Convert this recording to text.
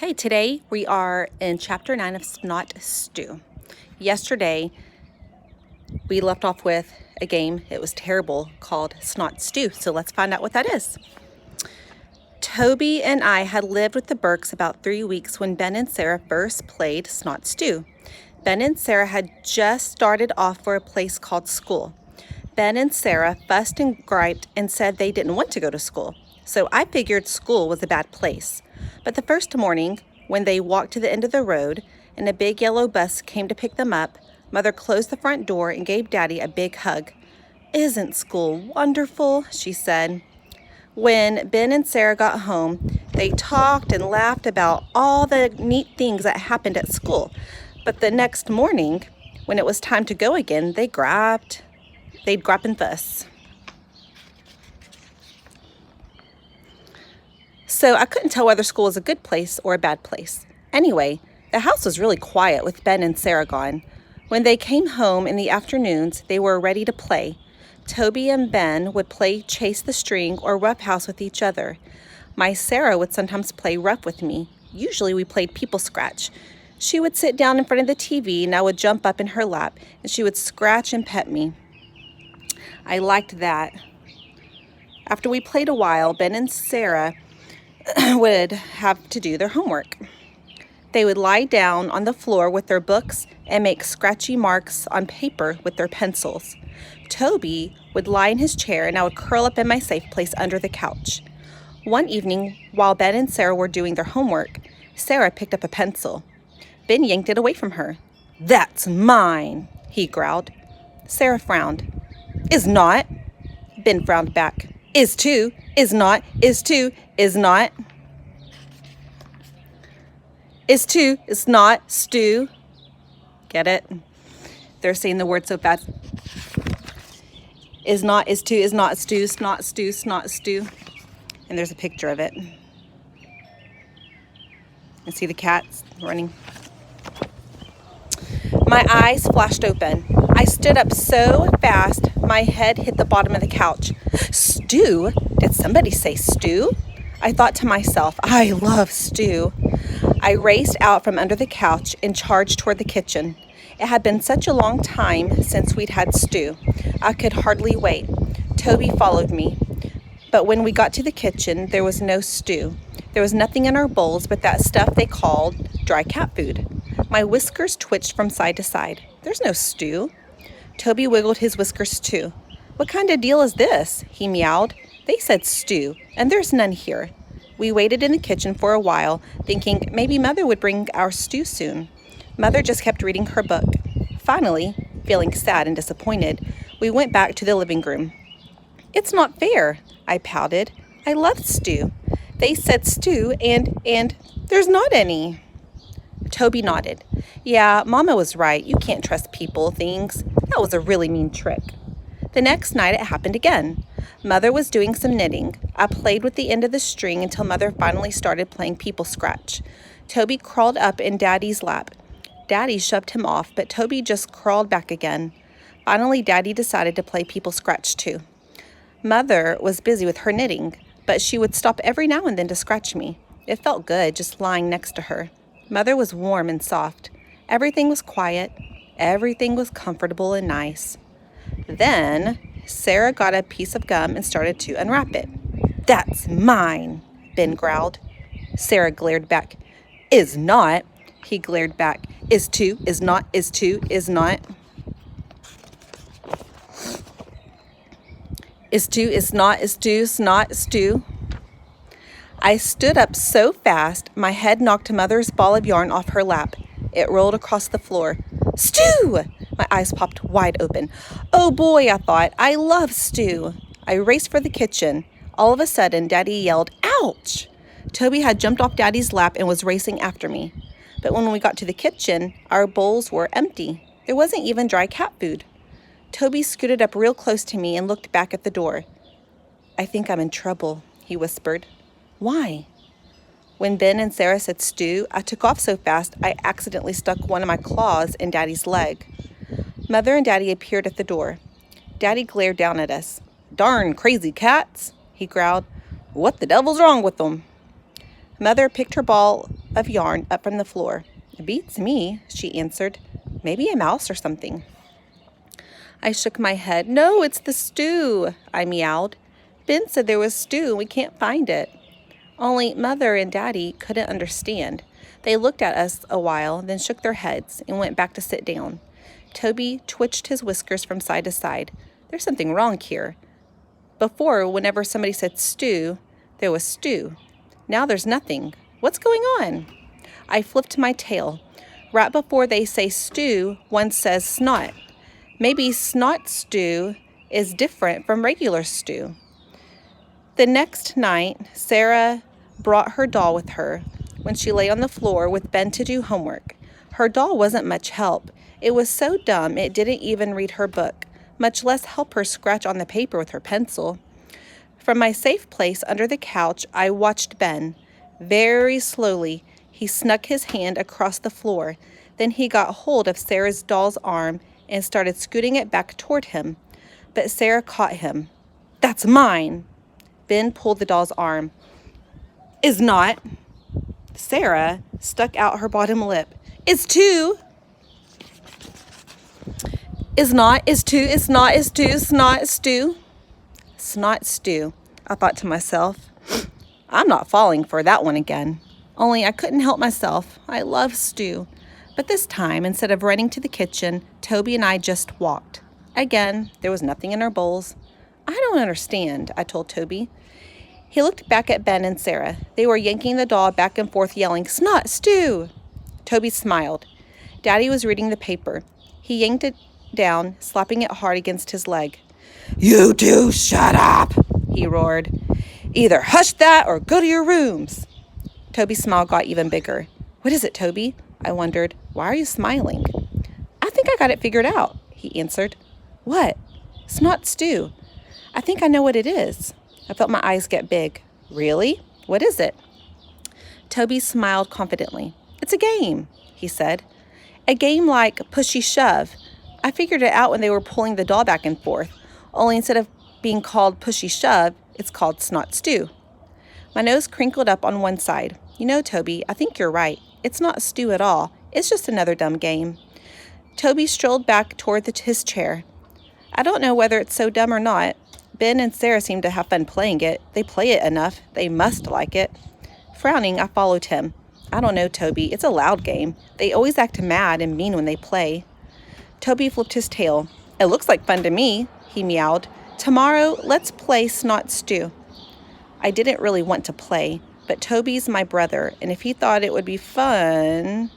Okay, today we are in chapter 9 of Snot Stew. Yesterday, we left off with a game, it was terrible, called Snot Stew. So let's find out what that is. Toby and I had lived with the Burkes about 3 weeks when Ben and Sarah first played Snot Stew. Ben and Sarah had just started off for a place called school. Ben and Sarah fussed and griped and said they didn't want to go to school. So I figured school was a bad place. But the first morning, when they walked to the end of the road and a big yellow bus came to pick them up, Mother closed the front door and gave Daddy a big hug. "Isn't school wonderful?" she said. When Ben and Sarah got home, they talked and laughed about all the neat things that happened at school. But the next morning, when it was time to go again, they'd grab and fuss. So I couldn't tell whether school was a good place or a bad place. Anyway, the house was really quiet with Ben and Sarah gone. When they came home in the afternoons, they were ready to play. Toby and Ben would play chase the string or rough house with each other. My Sarah would sometimes play rough with me. Usually we played people scratch. She would sit down in front of the TV and I would jump up in her lap and she would scratch and pet me. I liked that. After we played a while, Ben and Sarah would have to do their homework. They would lie down on the floor with their books and make scratchy marks on paper with their pencils. Toby would lie in his chair and I would curl up in my safe place under the couch. One evening, while Ben and Sarah were doing their homework, Sarah picked up a pencil. Ben yanked it away from her. "That's mine," he growled. Sarah frowned. "Is not." Ben frowned back. "Is too, is not, is too, is not. Is too, is not, stew." Get it? They're saying the word so fast. Is not, is too, is not, stew, snot, stew, snot, stew. And there's a picture of it. And see the cats running. My eyes flashed open. I stood up so fast, my head hit the bottom of the couch. Stew? Did somebody say stew? I thought to myself, I love stew. I raced out from under the couch and charged toward the kitchen. It had been such a long time since we'd had stew. I could hardly wait. Toby followed me. But when we got to the kitchen, there was no stew. There was nothing in our bowls but that stuff they called dry cat food. My whiskers twitched from side to side. There's no stew. Toby wiggled his whiskers too. "What kind of deal is this?" he meowed. "They said stew, and there's none here." We waited in the kitchen for a while, thinking maybe Mother would bring our stew soon. Mother just kept reading her book. Finally, feeling sad and disappointed, we went back to the living room. "It's not fair," I pouted. "I love stew. They said stew and there's not any." Toby nodded. "Yeah, Mama was right. You can't trust people, things. That was a really mean trick." The next night it happened again. Mother was doing some knitting. I played with the end of the string until Mother finally started playing people scratch. Toby crawled up in Daddy's lap. Daddy shoved him off, but Toby just crawled back again. Finally, Daddy decided to play people scratch too. Mother was busy with her knitting, but she would stop every now and then to scratch me. It felt good just lying next to her. Mother was warm and soft. Everything was quiet. Everything was comfortable and nice. Then Sarah got a piece of gum and started to unwrap it. "That's mine," Ben growled. Sarah glared back. "Is not." He glared back. "Is too, is not, is too, is not. Is too, is not, is too, is not, is too." I stood up so fast, my head knocked Mother's ball of yarn off her lap. It rolled across the floor. "Stew!" My eyes popped wide open. Oh boy, I thought. I love stew. I raced for the kitchen. All of a sudden, Daddy yelled, "Ouch!" Toby had jumped off Daddy's lap and was racing after me. But when we got to the kitchen, our bowls were empty. There wasn't even dry cat food. Toby scooted up real close to me and looked back at the door. "I think I'm in trouble," he whispered. "Why?" When Ben and Sarah said stew, I took off so fast I accidentally stuck one of my claws in Daddy's leg. Mother and Daddy appeared at the door. Daddy glared down at us. "Darn crazy cats," he growled. "What the devil's wrong with them?" Mother picked her ball of yarn up from the floor. It beats me, she answered. Maybe a mouse or something. I shook my head. No, it's the stew, I meowed. Ben said there was stew and we can't find it. Only Mother and Daddy couldn't understand. They looked at us a while, then shook their heads and went back to sit down. Toby twitched his whiskers from side to side. There's something wrong here. Before, whenever somebody said stew, there was stew. Now there's nothing. What's going on? I flipped my tail. Right before they say stew, one says snot. Maybe snot stew is different from regular stew. The next night, Sarah brought her doll with her when she lay on the floor with Ben to do homework. Her doll wasn't much help. It was so dumb it didn't even read her book, much less help her scratch on the paper with her pencil. From my safe place under the couch, I watched Ben. Very slowly, he snuck his hand across the floor. Then he got hold of Sarah's doll's arm and started scooting it back toward him. But Sarah caught him. That's mine! Ben pulled the doll's arm. Is not. Sarah stuck out her bottom lip. Is two. Is not, is two, is not, is two, snot, stew. Snot stew, I thought to myself. I'm not falling for that one again. Only I couldn't help myself. I love stew. But this time, instead of running to the kitchen, Toby and I just walked. Again, there was nothing in our bowls. I don't understand, I told Toby. He looked back at Ben and Sarah. They were yanking the doll back and forth, yelling, Snot stew! Toby smiled. Daddy was reading the paper. He yanked it down, slapping it hard against his leg. You two shut up, he roared. Either hush that or go to your rooms. Toby's smile got even bigger. What is it, Toby? I wondered. Why are you smiling? I think I got it figured out, he answered. What? Snot stew. I think I know what it is. I felt my eyes get big. Really? What is it? Toby smiled confidently. It's a game, he said. A game like pushy shove. I figured it out when they were pulling the doll back and forth. Only instead of being called pushy shove, it's called snot stew. My nose crinkled up on one side. You know, Toby, I think you're right. It's not stew at all. It's just another dumb game. Toby strolled back toward his chair. I don't know whether it's so dumb or not. Ben and Sarah seem to have fun playing it. They play it enough. They must like it. Frowning, I followed him. I don't know, Toby. It's a loud game. They always act mad and mean when they play. Toby flipped his tail. It looks like fun to me, he meowed. Tomorrow, let's play Snot Stew. I didn't really want to play, but Toby's my brother, and if he thought it would be fun... ...